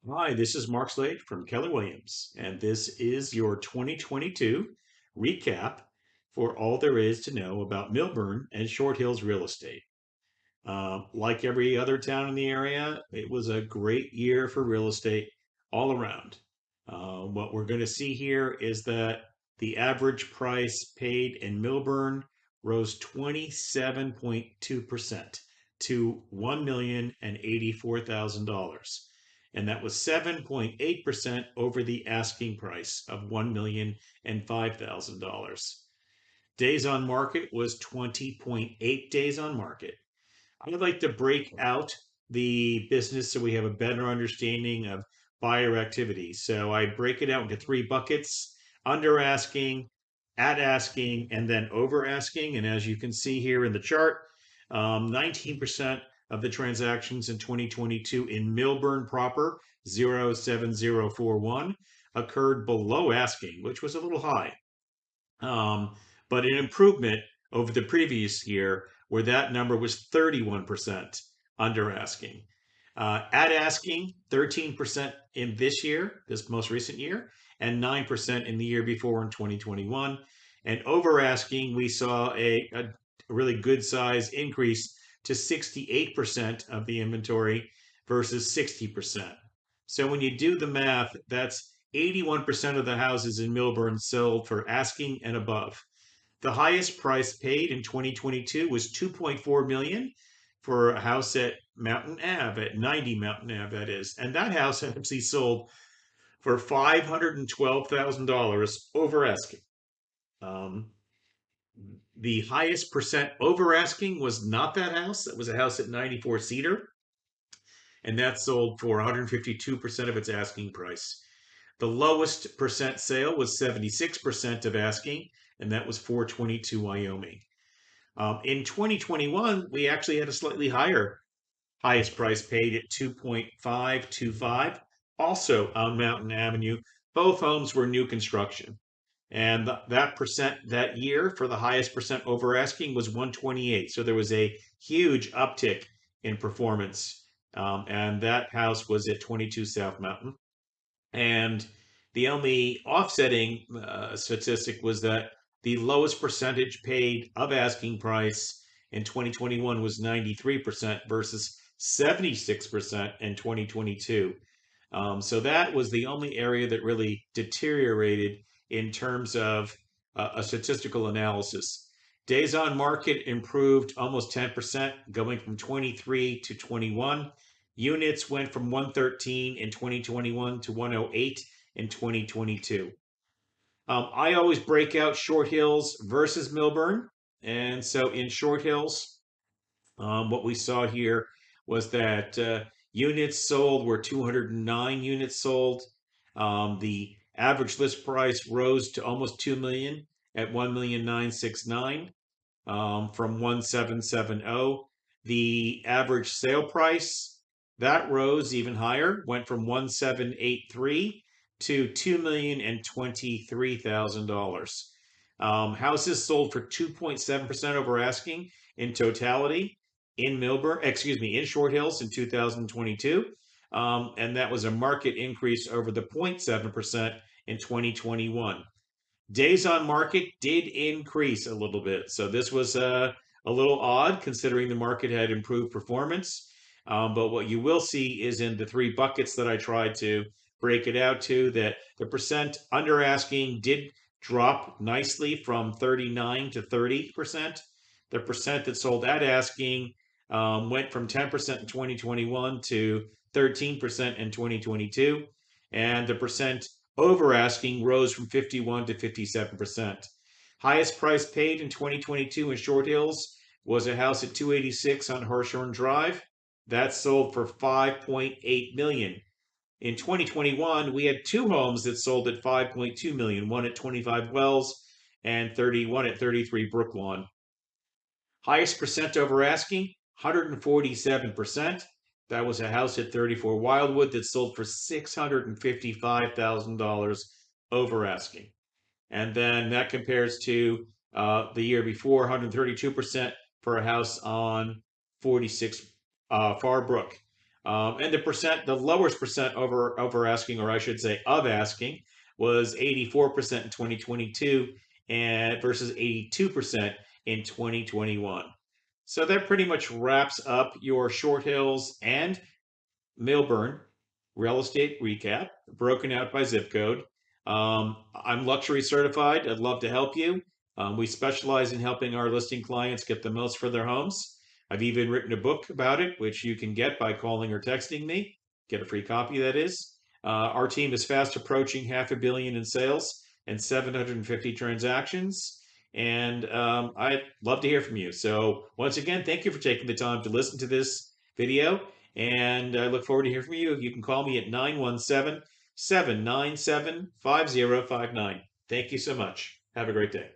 Hi, this is Mark Slade from Keller Williams, and this is your 2022 recap for all there is to know about Millburn and Short Hills real estate. Like every other town in the area, it was a great year for real estate all around. What we're going to see here is that the average price paid in Millburn rose 27.2% to $1,084,000. And that was 7.8% over the asking price of $1,005,000. Days on market was 20.8 days on market. I'd like to break out the business so we have a better understanding of buyer activity. So I break it out into three buckets: under asking, at asking, and then over asking. And as you can see here in the chart, 19% of the transactions in 2022 in Millburn proper, 07041, occurred below asking, which was a little high. But an improvement over the previous year where that number was 31% under asking. At asking, 13% in this year, this most recent year, and 9% in the year before in 2021. And over asking, we saw a really good size increase to 68% of the inventory versus 60%. So when you do the math, that's 81% of the houses in Millburn sold for asking and above. The highest price paid in 2022 was 2.4 million for a house at Mountain Ave, at 90 Mountain Ave, that is. And that house actually sold for $512,000 over asking. The highest percent over asking was not that house. That was a house at 94 Cedar, and that sold for 152% of its asking price. The lowest percent sale was 76% of asking, and that was 422 Wyoming. In 2021, we actually had a slightly higher highest price paid at 2.525, also on Mountain Avenue. Both homes were new construction. And that percent that year for the highest percent over asking was 128. So there was a huge uptick in performance. And that house was at 22 South Mountain. And the only offsetting statistic was that the lowest percentage paid of asking price in 2021 was 93% versus 76% in 2022. So that was the only area that really deteriorated in terms of a statistical analysis. Days on market improved almost 10%, going from 23 to 21. Units went from 113 in 2021 to 108 in 2022. I always break out Short Hills versus Millburn. And so in Short Hills, what we saw here was that units sold were 209 units sold. The average list price rose to almost 2 million at 1,969 from 1,770. The average sale price that rose even higher, went from 1,783 to $2,023,000. Houses sold for 2.7% over asking in totality in Millburn, excuse me, in Short Hills in 2022. And that was a market increase over the 0.7% in 2021. Days on market did increase a little bit. So this was a little odd considering the market had improved performance. But what you will see is in the three buckets that I tried to break it out to, that the percent under asking did drop nicely from 39 to 30%. The percent that sold at asking went from 10% in 2021 to 13% in 2022. And the percent over asking rose from 51 to 57%. Highest price paid in 2022 in Short Hills was a house at 286 on Harshorn Drive. That sold for 5.8 million. In 2021, we had two homes that sold at 5.2 million, one at 25 Wells and 31 at 33 Brooklawn. Highest percent over asking, 147%. That was a house at 34 Wildwood that sold for $655,000 over asking. And then that compares to the year before, 132% for a house on 46 Farbrook. And the lowest percent over asking, or I should say of asking, was 84% in 2022 and versus 82% in 2021. So that pretty much wraps up your Short Hills and Millburn real estate recap, broken out by zip code. I'm luxury certified. I'd love to help you. We specialize in helping our listing clients get the most for their homes. I've even written a book about it, which you can get by calling or texting me. Get a free copy, that is. Our team is fast approaching $500 million in sales and 750 transactions. And I'd love to hear from you. So, once again, thank you for taking the time to listen to this video. And I look forward to hearing from you. You can call me at 917 797 5059. Thank you so much. Have a great day.